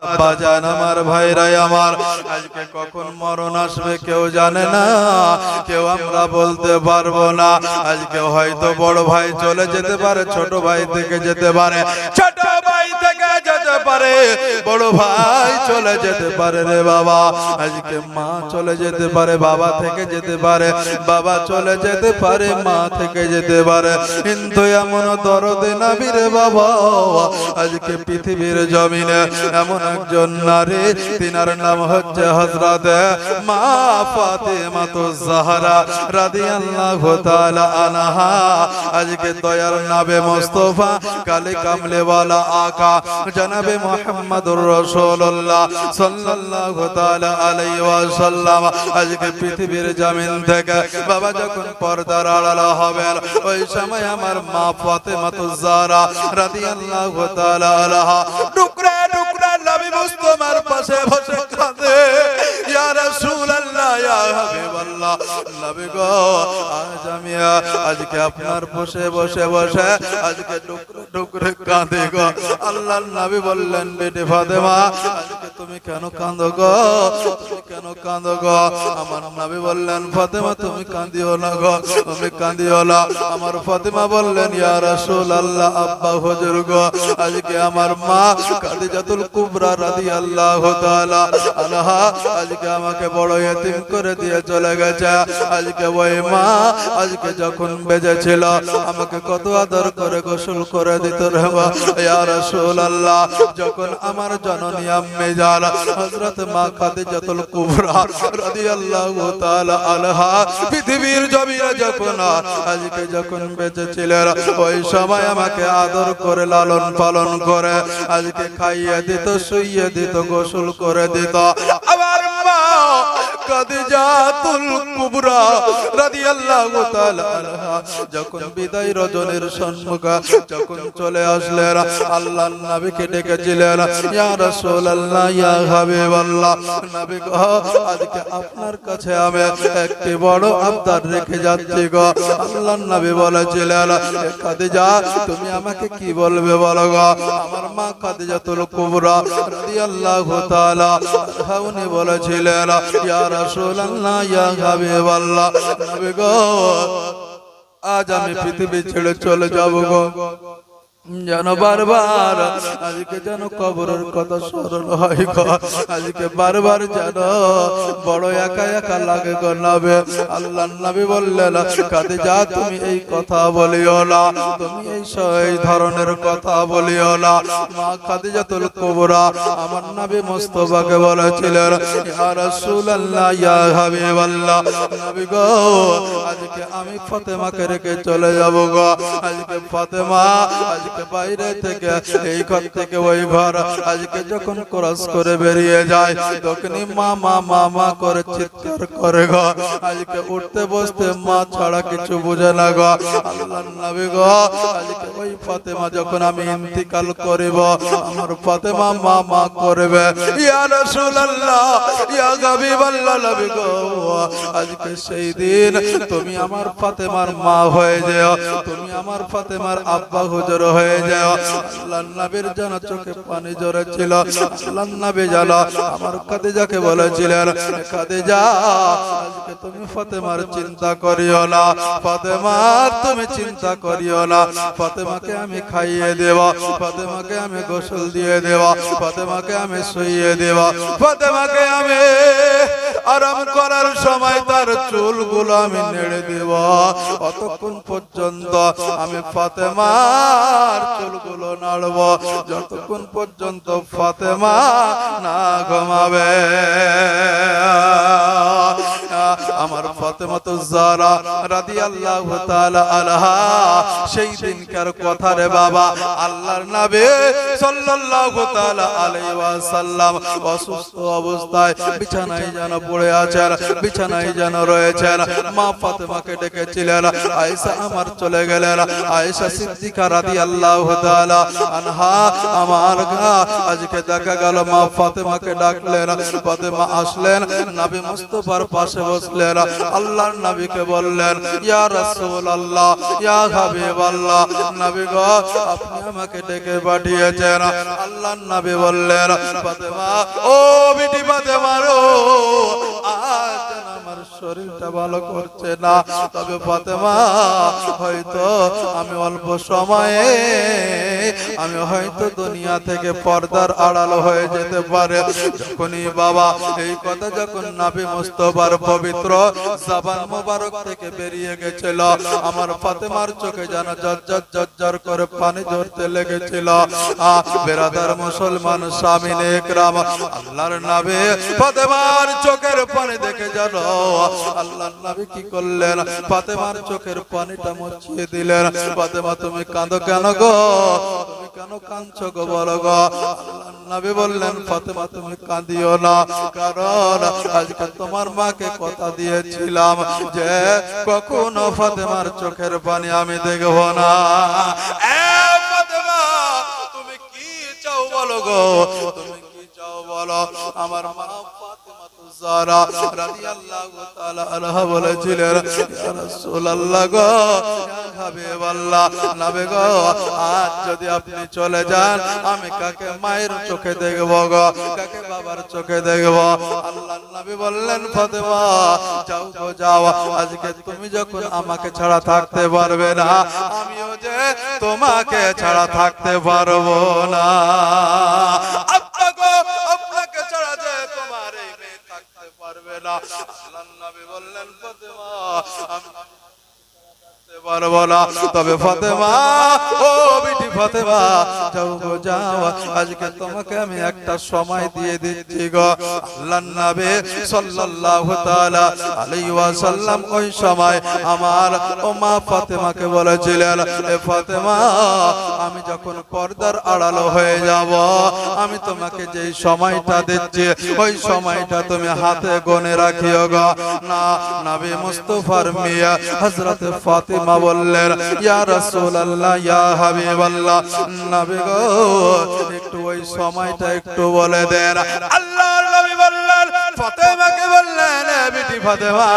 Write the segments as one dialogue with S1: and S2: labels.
S1: আব্বা জান আমার ভাইরাই আমার, আজকে কখন মরণ আসবে কেউ জানে না, কেউ আমরা বলতে পারবো না। আজকে হয়তো বড় ভাই চলে যেতে পারে, ছোট ভাই থেকে যেতে পারে, ছোট ভাই থেকে যেতে পারে, বড় ভাই চলে যেতে পারে রে বাবা। আজকে মা চলে যেতে পারে, বাবা থেকে যেতে পারে, বাবা চলে যেতে পারে, মা থেকে যেতে পারে। কিন্তু এমন দরদে নবী রে বাবা, আজকে পৃথিবীর জমিনে এমন একজন নারী, তিনার নাম হচ্ছে হযরত মা ফাতেমাতুজ জাহরা রাদিয়াল্লাহু তাআলা আনহা। আজকে দয়ার নবী মুস্তাফা কালে কামলে ওয়ালা আকা জনাবে মুহাম্মদুর রাসূলুল্লাহ সাল্লাল্লাহু তাআলা আলাইহি ওয়াসাল্লাম আজকে পৃথিবীর জমিন থেকে বাবা যখন পর্দার আড়াল হবেন, ওই সময় আমার মা ফাতেমাতুজ জাহরা রাদিয়াল্লাহু তাআলা আনহা টুকরা টুকরা নবী মুস্তাফার পাশে বসে কাঁদে, ইয়া রাসূলুল্লাহ ইয়া হাবিবাল্লাহ, নবী গো আজ আমি আজকে আপনার বসে বসে বসে আজকে টুকরা টুকরা কাঁদে গো। আল্লাহর নবী বললেন, বেটি ফাতেমা আজকে তুমি কেন কাঁদো গো, তুমি কেন কাঁদো গো? আমার নবী বললেন, ফাতেমা তুমি কাঁদিও না গো, তুমি কাঁদিও না। আমার ফাতেমা বললেন, ইয়া রাসূলুল্লাহ আব্বা হুজুর গো, আজকে আমার মা খাদিজাতুল কুবরা রাদিয়াল্লাহু তাআলা আনহা আজকে আমাকে বড় ইতিম করে দিয়ে চলে গেছে। আজকে ওই মা আজকে যখন বেঁচে ছিল আমাকে কত আদর করে গোসল করে দিত রে ইয়া রাসূলুল্লাহ। যখন আমার জননী আম্মে জান হযরত মা খাদিজাতুল কুবরা রাদিয়াল্লাহু তাআলা আনহা পৃথিবীর জমিনে যখন আজকে যখন বেঁচে ছিলেন, ওই সময় আমাকে আদর করে লালন পালন করে আজকে খাইয়ে দিত, শুইয়ে দিত, গোসল করে দিত। আমার মা খাদিজাতুল কুবরা রাদিয়াল্লাহু তাআলা আনহা যখন বিদায় রজনীর সম্মুখে যখন চলে আসলেন, আল্লাহর নবীকে ডেকেছিলেন, ইয়া রাসূলুল্লাহ ইয়া হাবিবাল্লাহ, নবী গো আজকে আপনার কাছে আমি একটি বড় আবদার রেখে যাচ্ছি গো। আল্লাহর নবী বলেছিলেন, খাদিজা তুমি আমাকে কি বলবে বলো গো? আমার মা খাদিজাতুল কুবরা রাদিয়াল্লাহু তাআলা আনহা উনি বলেছিলেন, ইয়া রাসূলুল্লাহ ইয়া হাবিবাল্লাহ, নবী গো আজ আমি পৃথিবী ছেড়ে চলে যাব গো, যেন বারবার আজকে যেন কবরের কথা স্মরণ হয় গো, আজকে বারবার যেন বড় একা একা লাগে গো নবী। আল্লাহর নবী বললেন, খাদিজা তুমি এই কথা বলিও না, তুমি এই ধরনের কথা বলিও না। মা খাদিজাতুল কুবরা আমার নবী মুস্তাফাকে বলেছিলেন, ইয়া রাসূলুল্লাহ ইয়া হাবিবাল্লাহ, নবী গো আজকে আমি ফাতেমাকে রেখে চলে যাব গো। আজকে ফাতেমা আজকে বাইরে থেকে এই ঘর থেকে ওই ঘর আজকে যখন ক্রস করে বেরিয়ে যায় তখনই মা মা মা মা করে চিৎকার করে গো। আজকে উঠতে বসতে মা ছাড়া কিছু বুঝে না গো। আল্লাহর নবী গো আজকে ওই ফাতেমা যখন আমি ইন্তিকাল করিব, আমার ফাতেমা মা মা করবে, ইয়া রাসূলুল্লাহ ইয়া হাবিবাল্লাহ, নবী গো আজকে সেই দিন তুমি আমার ফাতেমার মা হয়ে যাও, তুমি আমার ফাতেমার আব্বা হুজুর হয়ে যাও। আল্লাহর নবীর যেন চোখে পানি ঝরেছিল। আল্লাহর নবী জানা আমার খাদিজাকে বলেছিলেন, খাদিজা আজকে তুমি ফাতেমার চিন্তা করিও না, ফাতেমার তুমি চিন্তা করিও না, ফাতেমাকে আমি খাইয়ে দেব, ফাতেমাকে আমি গোসল দিয়ে দেব, ফাতেমাকে আমি শুইয়ে দেব, ফাতেমাকে আমি আরাম করার সময় তার চুলগুলো আমি নেড়ে দেব। অতক্ষণ পর্যন্ত আমি ফাতেমার চুলগুলো নাড়ব যতক্ষণ পর্যন্ত ফাতেমা না ঘুমাবে। আমার ফাতেমাতুজ জাহরা রাদিয়াল্লাহু তাআলা আনহা সেই দিনকার কথা রে বাবা। আল্লাহর নবী সাল্লাল্লাহু তাআলা আলাইহি ওয়াসাল্লাম অসুস্থ অবস্থায় বিছানায় যেন পড়ে আছেন, বিছানায় যেন রয়েছেন। মা ফাতেমাকে ডেকেছিলেন, আয়েশা আমার চলে গেলেন। আয়েশা সিদ্দিকা রাদিয়াল্লাহু তাআলা আনহা আমার আজকে দেখা গেল মা ফাতেমাকে ডাকলেন, ফাতেমা আসলেন, নবী মুস্তাফার পাশে বসলেন। আল্লাহর নবীকে বললেন, ইয়া রাসূলুল্লাহ, ইয়া হাবিবাল্লাহ, নবী গো আপনি আমাকে ডেকে পাঠিয়েছেন। আল্লাহর নবী বললেন, ফাতেমা, ও বিটি ফাতেমা রো, আজ আমার শরীরটা ভালো করছে না, তবে ফাতেমা হয়তো আমি অল্প সময়ে আমি হয়তো দুনিয়া থেকে পর্দার আড়াল হয়ে যেতে পারে। যখনই বাবা এই কথা যখন নবী মুস্তাফার পবিত্র জবান মোবারক থেকে বেরিয়ে গেছিল, আমার ফাতেমার চোখে যেন ঝরঝর ঝরঝর করে পানি ঝরতে লেগেছিল। বেরাদার মুসলমান সামিনে ইকরাম, আল্লাহর নবী ফাতেমার চোখের পানি দেখে জানো আল্লাহর নবী কি করলেন? ফাতেমার চোখের পানিটা মুছিয়ে দিলেন। ফাতেমা তুমি কাঁদো কেন গো? তুমি কেন কাঁদছো গো বলো গো? আল্লাহর নবী বললেন, ফাতেমা তুমি কাঁদিও না, কারণ আজকে তোমার মাকে কথা দিয়েছিলাম যে কখনো ফাতেমার চোখের পানি আমি দেখব না। ফাতেমা তুমি কি চাও বলো গো? তুমি কি চাও বলো? আমার মা ফাতেমা যারা রাদিয়াল্লাহু তাআলা আনহা বলেছিলেন, ইয়া রাসূলুল্লাহ গো, ইয়া হাবিবাল্লাহ, নবী গো আজ যদি আপনি চলে যান আমি কাকে মায়ের চোখে দেখব গো, কাকে বাবার চোখে দেখব? আল্লাহর নবী বললেন, ফাতেমা যাও গো যাও, আজকে তুমি যখন আমাকে ছাড়া থাকতে পারবে না, আমিও যে তোমাকে ছাড়া থাকতে পারবো না। আপনাকে ছাড়া যে তোমার এই মেয়ে থাকতে পারবে না। আল্লাহর নবী বললেন, ফাতেমা আমি পারবো না, তবে ফাতেমা, ও বিটি ফাতেমা যাও গো যাও, আজকে তোমাকে আমি একটা সময় দিয়ে দিচ্ছি গো। আল্লাহর নবী সাল্লাল্লাহু তাআলা আলাইহি ওয়াসাল্লাম ওই সময় আমার ও মা ফাতেমাকে বলেছিলেন, এ ফাতেমা আমি যখন পর্দার আড়াল হয়ে যাব, আমি তোমাকে যেই সময়টা দিচ্ছি ওই সময়টা তুমি হাতে গুনে রাখিও গো। না, নবী মুস্তাফার মিয়া হযরত ফাতেমা বললেন, ইয়া রাসূলুল্লাহ, ইয়া হাবিবাল্লাহ, নবী গো একটু ওই সময়টা একটু বলে দেন। আল্লাহর নবী বললেন, ফাতেমাকে বললেন, বিটি ফাতেমা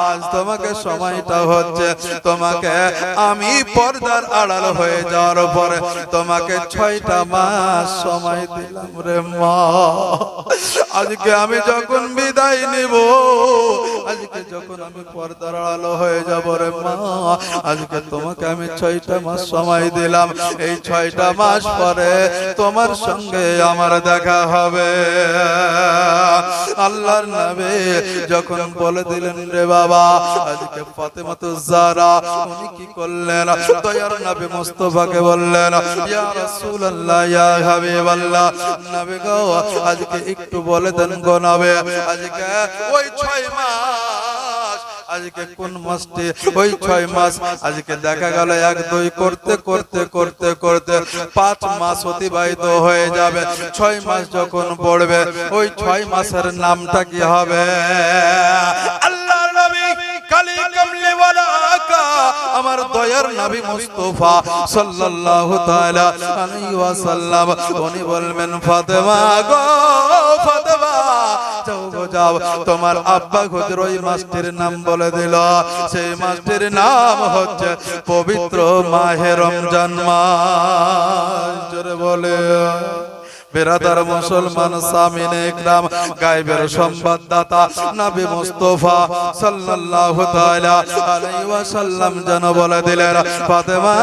S1: আজ তোমাকে সময়টা হচ্ছে, তোমাকে আমি পর্দার আড়াল হয়ে যাওয়ার পরে তোমাকে 6টা মাস সময় দিলাম রে মা। আজকে আমি যখন বিদায় নিব, আজকে যখন আমি পর্দার আড়াল হয়ে যাব রে মা, আজকে তোমাকে আমি 6টা মাস সময় দিলাম। এই 6টা মাস পরে তোমার সঙ্গে আমার দেখা হবে। আল্লাহর নবী যখন বলে দিলেন রে বাবা, আজকে ফাতেমা তো যারা উনি কি করলেন? দয়ার নবী মুস্তাফাকে বললেন, ইয়া রাসূলুল্লাহ, ইয়া হাবিবাল্লাহ, নবী গো আজকে একটু বলে দেন গো নবী, আজকে ওই 6 মাস, আজকে কোন মাসটি? ওই 6 মাস আজকে দেখা গেল 1-2 করতে করতে করতে করতে 5 মাস অতিবাহিত হয়ে যাবে। 6 মাস যখন পড়বে, ওই 6 মাসের নামটা কি হবে? আল্লাহর নবী কালি কামলি ওয়ালা আকা আমার দয়ার নবী মুস্তাফা সাল্লাল্লাহু তাআলা আলাইহি ওয়াসাল্লাম উনি বলবেন, ফাতেমা গো ফাতেমা যাও গো যাও, তোমার আব্বা হুজুর ওই মাসটির নাম বলে দিল। সেই মাসটির নাম হচ্ছে পবিত্র মাহে রমজান মাস। জোরে বলে বেরাদার মুসলমান সামিনে ইকরাম, গায়বের সংবাদদাতা নবী মুস্তাফা সাল্লাল্লাহু তাআলা আলাইহি ওয়াসাল্লাম যেন বলে দিলেন, ফাতেমা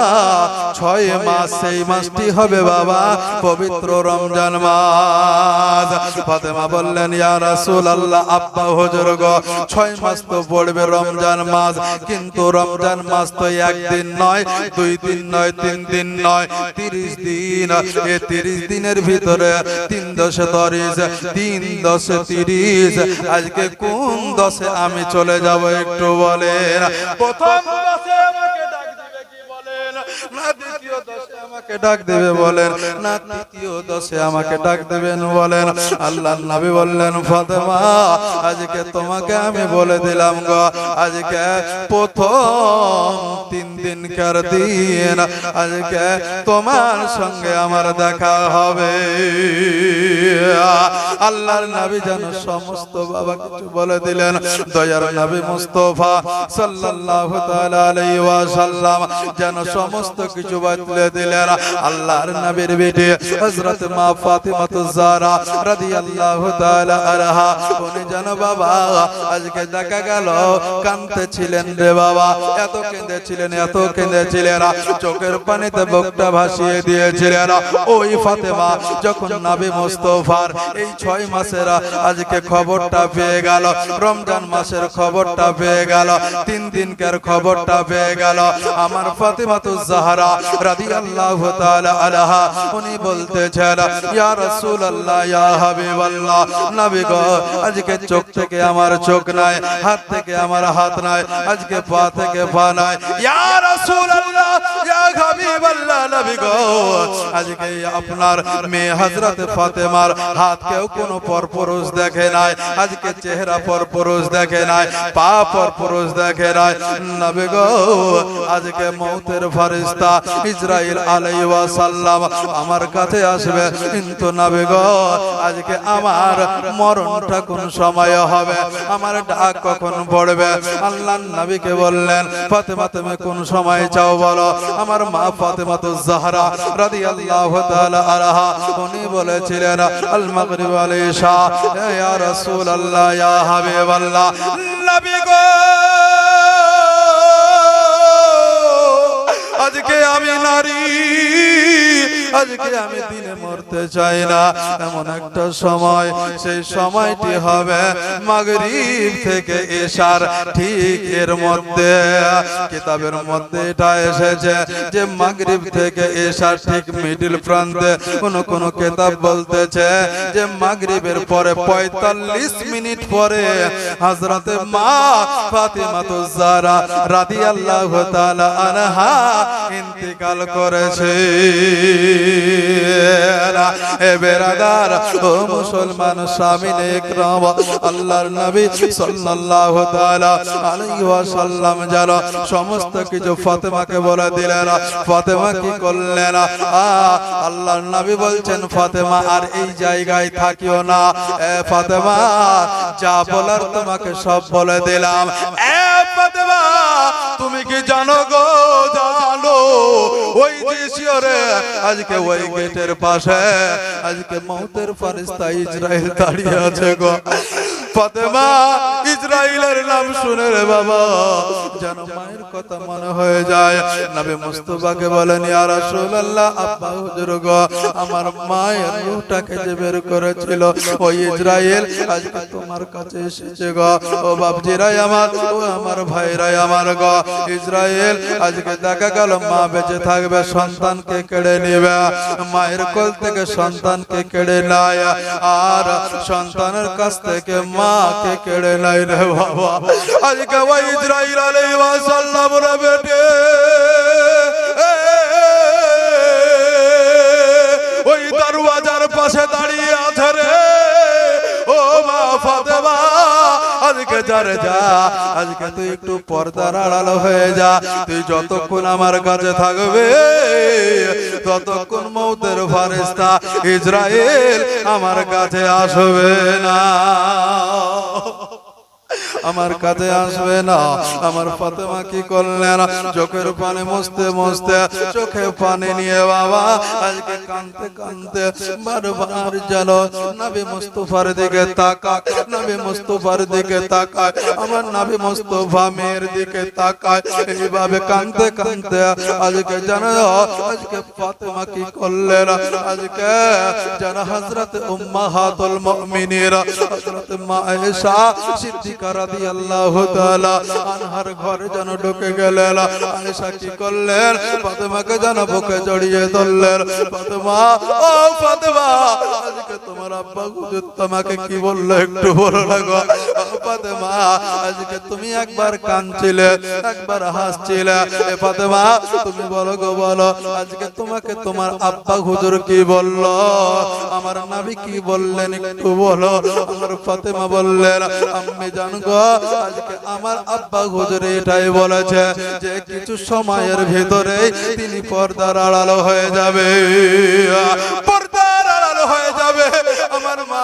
S1: 6 মাস, সেই মাসটি হবে বাবা পবিত্র রমজান মাস। ফাতেমা বললেন, ইয়া রাসূলুল্লাহ, আব্বা হুজুর গো 6 মাস তো পড়বে রমজান মাস, কিন্তু রমজান মাস তো 1 দিন নয়, 2 দিন নয়, 3 দিন নয়, 30 দিন। এই 30 দিনের ভিতর 3 10 30, 3 10 30, আজকে কোন 10-এ আমি চলে যাব একটু বলেন? প্রথম 10-এ আমাকে ডাক দিবে কি বলেন? না দ্বিতীয় 10-এ আমাকে ডাক দেবে বলেন? না তৃতীয় 10-এ আমাকে ডাক দেবেন বলেন? আল্লাহর নবী বললেন, ফাতেমা আজকে তোমাকে আমি বলে দিলাম গো, আজকে প্রথম 3 দিনকার দিন, আজকে তোমার সঙ্গে আমার দেখা হবে। আল্লাহর নবী যেন সমস্ত বাবা কিছু বলে দিলেন। দয়ার নবী মুস্তাফা সাল্লাল্লাহু তাআলা আলাইহি ওয়াসাল্লাম যেন সমস্ত কিছু বলে দিলেন। আল্লাহর নবীর বেটি হযরত মা ফাতিমাতুজ জাহরা রাদিয়াল্লাহু তাআলা আনহা উনি যেন বাবা আজকে দেখা গেল কাঁদতেছিলেন রে বাবা, এত কেঁদেছিলেন, চোখের পানিতে বুকটা ভাসিয়ে দিয়েছিলেন। ওই ফাতেমা যখন নবী মুস্তাফার এই 6 মাসের আজকে খবরটা পেয়ে গেল, রমজান মাসের খবরটা পেয়ে গেল, 3 দিনকার খবরটা পেয়ে গেল, আমার ফাতিমাতুজ জাহরা রাদিয়াল্লাহু তাআলা আনহা উনি বলতেছেন, ইয়া রাসূলুল্লাহ, ইয়া হাবিবাল্লাহ, নবী গো আজকে চোখ থেকে আমার চোখ নাই, হাত থেকে আমার হাত নাই, আজকে পা থেকে পা নাই, ইয়া রাসূলুল্লাহ, ইয়া হাবিবাল্লাহ, নবী গো আজকে আপনার মেয়ে হযরত ফাতেমার হাত কেউ কোনো পরপুরুষ দেখে নাই, আজকে চেহারা পরপুরুষ দেখে নাই, পা পরপুরুষ দেখে নাই, নবী গো আজকে মউতের ফেরেশতা ইসরাইল আলাইহিস সালাম আমার কাছে আসবে, কিন্তু নবী গো আজকে আমার মরণটা কোন সময় হবে, আমার ডাক কখন পড়বে। আল্লাহর নবীকে বললেন, ফাতেমা তুমি কোন সময় চাও বলো। আমার মা ফাতিমাতুজ জাহরা রাদিয়াল্লাহু তাআলা আনহা উনি বলেছিলেন, আল মাগরিব ওয়াল ইশা, ইয়া রাসূলুল্লাহ, ইয়া হাবিবাল্লাহ, নবী গো আজকে আমি নারী, আজকে আমি দিনে মরতে চাই না, এমন একটা সময়, সেই সময়টি হবে মাগরিব থেকে ইশার ঠিক এর মধ্যে। কিতাবের মধ্যে এটা এসেছে যে মাগরিব থেকে ইশার ঠিক মিডল প্রান্তে, কোন কিতাব বলতেছে যে মাগরিবের পরে 45 মিনিট পরে হযরতে মা ফাতিমাতুজ জাহরা রাদিয়াল্লাহু তাআলা আনহা ইন্তেকাল করেছে। এ বেরাদার ও মুসলমান সামিনে ইকরাম, আল্লাহর নবী সাল্লাল্লাহু তাআলা আলাইহি ওয়াসাল্লাম যারা সমস্ত কিছু ফাতেমাকে বলে দিলেন। ফাতেমা কি করলেন? আল্লাহর নবী বলছেন, ফাতেমা আর এই জায়গায় থাকিও না, এ ফাতেমা যা বলার তোমাকে সব বলে দিলাম। এ ফাতেমা তুমি কি জানো গো, জানো ওই যে শিয়রে আজকে ওই গেটের পাশে আজকে মউতের ফেরেশতা ইসরাইল দাঁড়িয়ে আছে গো। ফাতেমা ইসরাইলের নাম শুনে রে বাবা যেন মায়ের কথা মনে হয়ে যায়। নবী মুস্তাফাকে বলেন, ইয়া রাসূলুল্লাহ, আব্বা হুজুর গো আমার মায়ের রূহটাকে যে বের করেছিল ওই ইসরাইল আজকে তোমার কাছে এসেছে গো। ও বাপজিরাই আমার, ও আমার ভাইরাই আমার গো, ইসরাইল আজকে দেখা গেল মা বেঁচে থাকবে, সন্তানকে কেড়ে নেবে, মায়ের কোল থেকে সন্তানকে কেড়ে নেয়, আর সন্তানের কাছ থেকে মাকে কেড়ে নেয় রে বাবা। আজকে ওই ইসরাইল আলাইহিস সালাম রে বেটে ওই দরওয়াজার পাশে দাঁড়িয়ে আছে রে। ও মা ফাতেমা আজকে যারে যা, আজকে তুই একটু পর্দার আড়াল হয়ে যা, তুই যতক্ষণ আমার কাছে থাকবে ততক্ষণ মউতের ফেরেশতা ইসরাইল আমার কাছে আসবে না, আমার কাছে আসবে না। আমার ফাতেমা কি করলেন? চোখের পানি মুছতে মুছতে চোখে পানি নিয়ে বাবা আজকে কাঁদতে কাঁদতে বারবার যেন নবী মুস্তাফার দিকে তাকায়, নবী মুস্তাফার দিকে তাকায়, আমার নবী মুস্তাফা মেয়ের দিকে তাকায়, এইভাবে কাঁদতে কাঁদতে আজকে জানো আজকে ফাতেমা কি করলেন? আজকে যেন হযরত উম্মাহাতুল মুমিনিন হযরত মা আয়েশা সিদ্দিকা রাদিয়াল্লাহু তাআলা আনহার ঘরে যেন ঢুকে গেলেন। আয়েশা কি করলেন? ফাতেমাকে যেন বুকে জড়িয়ে ধরলেন। ফাতেমা, ও ফাতেমা, আজকে তোমার আব্বা হুজুর তোমাকে কি বললো একটু বলো না গো। ফাতেমা আজকে তুমি একবার কাঁদছিলে, একবার হাসছিলে, এ ফাতেমা তুমি বলো গো, বলো আজকে তোমাকে তোমার আব্বা হুজুর কি বললো, আমার নবী কি বললেন একটু বলো। আমার ফাতেমা বললেন, আম্মি জান গো আজকে আমার আব্বা হুজুর এটাই বলেছে যে কিছু সময়ের ভিতরে তিনি পর্দার আড়াল হয়ে যাবে, পর্দার আড়াল হয়ে যাবে। আমার মা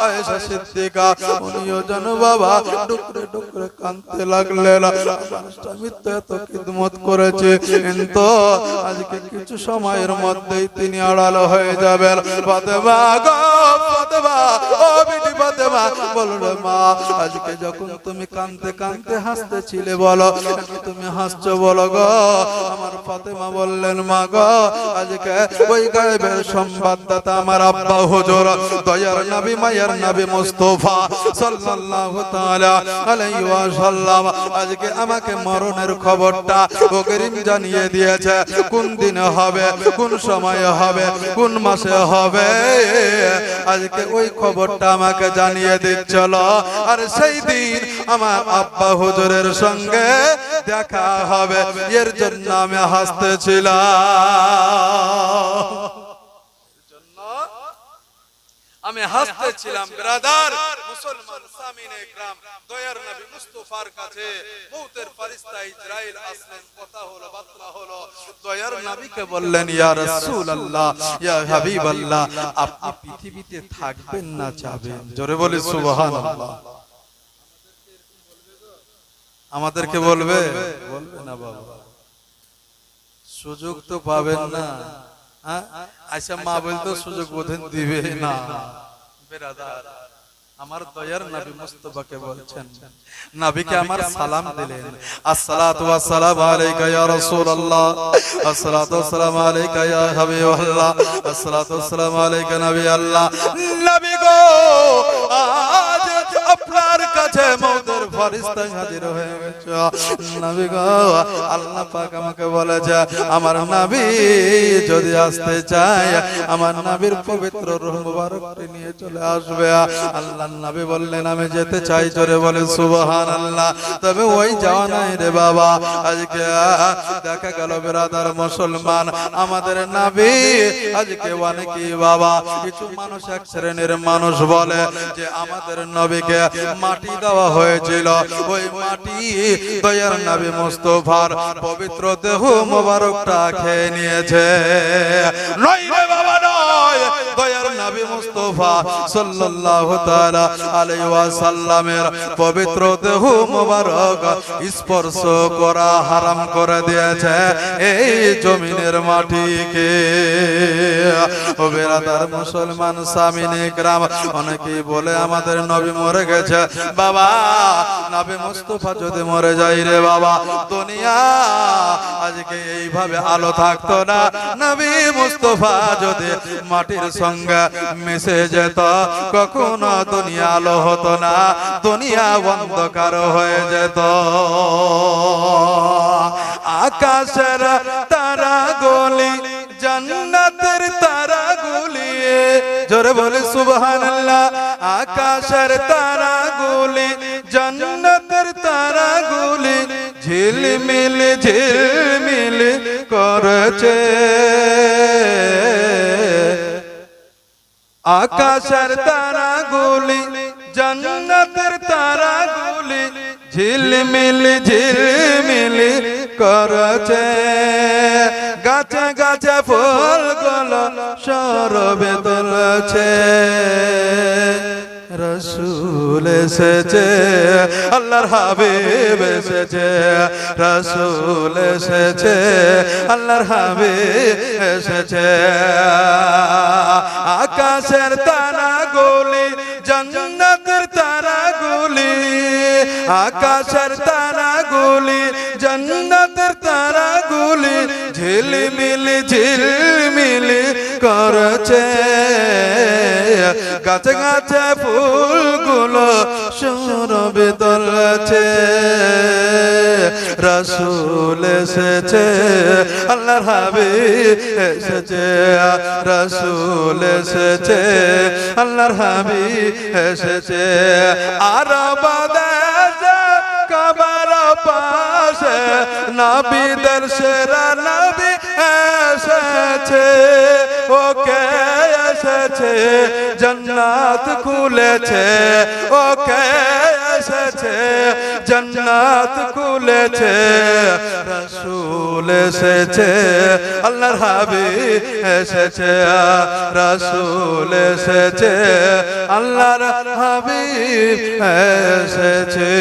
S1: আয়েশা সিদ্দিকা উনিও যেন বাবা ডুকরে ডুকরে কাঁদতে লাগলেন। আমার স্বামী তো এত খিদমত করেছে, কিন্তু আজকে কিছু সময়ের মধ্যেই তিনি আড়াল হয়ে যাবেন। ফাতেমা গো ফাতেমা, ও বিটি ফাতেমা, বলো রে মা, আজকে যখন তুমি কাঁদতে কাঁদতে হাসতেছিলে, বলো তুমি হাসছো বলো গো। আমার ফাতেমা বললেন, মা গো, আজকে ওই গায়েবের সংবাদদাতা আমার আব্বা হুজুর দয়ার নবী মায়ার নবী মুস্তাফা সাল্লাল্লাহু তাআলা আলাইহি ওয়াসাল্লাম আজকে আমাকে মরণের খবরটা অগ্রিম জানিয়ে দিয়েছে। কোন দিনে হবে, কোন সময়ে হবে, কোন মাসে হবে, আজকে ওই খবরটা আমাকে জানিয়ে দিচ্ছিল। আর সেই দিন আমার আব্বা হুজুরের সঙ্গে দেখা হবে, এর জন্য আমি হাসতেছিলাম। ব্রাদার মুসলমান সামিনে ইকরাম, দয়ার নবী মুস্তাফার কাছে মউতের ফেরেশতা ইসরাইল আসলেন, কথা হলো, বাতলা হলো। দয়ার নবীকে বললেন, ইয়া রাসূলুল্লাহ, ইয়া হাবিবাল্লাহ, আপনি পৃথিবীতে থাকবেন না যাবেন? জোরে বলি সুবহানাল্লাহ। আমাদেরকে বলবে? বলবে না বাবা, সুযোগ তো পাবেন না। আচ্ছা, মা বলতো সুযোগ বোধন দিবে না। বেরাদার, আমার দয়ার নবী মুস্তাফাকে বলছেন, নবীকে আমার সালাম দিলেন, আসসালাতু ওয়াসসালামু আলাইকা ইয়া রাসূলুল্লাহ, আসসালাতু ওয়াসসালামু আলাইকা ইয়া হাবিবাল্লাহ, আসসালাতু ওয়াসসালামু আলাইকা নবী আল্লাহ। নবী গো, আজ আপনার কাছে মওতের ফেরেশতা হাজির হয়ে গেছে। নবী গো, আল্লাহ পাক আমাকে বলেছে, আমার নবী যদি আসতে চায়, আমার নবীর পবিত্র রূহ মুবারকটি নিয়ে চলে আসবে। আল্লাহর নবী বললেন, আমি যেতে চাই। জোরে বলে সুবহানাল্লাহ। তবে ওই যাওয়া নাই রে বাবা। আজকে দেখা গেল ব্রাদার মুসলমান, আমাদের নবী আজকে অনেকেই বাবা, কিছু মানুষ এক শ্রেণীর মানুষ বলে যে আমাদের নবীকে মাটি দেওয়া হয়েছিল, ওই মাটি দয়ার নবী মুস্তাফার পবিত্র দেহ মোবারকটা খেয়ে নিয়েছে। নয় রে বাবা, নয়। দয়ার নবী মুস্তাফা সাল্লাল্লাহু তাআলা আলাইহি ওয়াসাল্লামের পবিত্র দেহ মোবারক স্পর্শ করা হারাম করে দিয়েছে এই জমিনের মাটিকে। ও বেরাদার মুসলমান সামিনে ইকরাম, অনেকেই বলে আমাদের নবী মরে গেছে। বাবা, নবী মুস্তাফা যদি মরে যায় রে বাবা, দুনিয়া আজকে এইভাবে আলো থাকতো না। নবী মুস্তাফা যদি মাটির সঙ্গে মিশে যেত, কখনো দুনিয়া আলো হতো না, দুনিয়া অন্ধকার হয়ে যেত। আকাশের তারাগুলি জান্নাতের তারাগুলি, জোরে বলে সুবহানাল্লাহ। আকাশের তারাগুলি জান্নাতের তারাগুলি ঝিলমিল ঝিলমিল করেছে। আকাশের তারাগুলি জান্নাতের তারাগুলি ঝিলমিল ঝিলমিল করেছে। গাছে গাছে ফুলগুলো সরবে তুলছে। রসুল এসেছে, আল্লাহর হাবিব এসেছে, রসুল এসেছে, আল্লাহর হাবিব এসেছে। আকাশের তারাগুলি জান্নাতের তারাগুলি, আকাশের তারাগুলি জান্নাতের তারাগুলি ঝিলমিল ঝিলমিল করেছে। গাছে গাছে ফুলগুলো সরবে তুলছে। রসুল এসেছে, আল্লাহর হাবিব এসেছে, রসুল এসেছে, আল্লাহর হাবিব এসেছে। আরব দেশে কাবার পাশে নবীদের সেরা নবী এসেছে। ওকে এসেছে, জান্নাত খুলেছে। ওকে এসেছে, জান্নাত খুলেছে। রাসূল এসেছে আল্লাহর হাবিব এসেছে রাসূল এসেছে আল্লাহর হাবিব এসেছে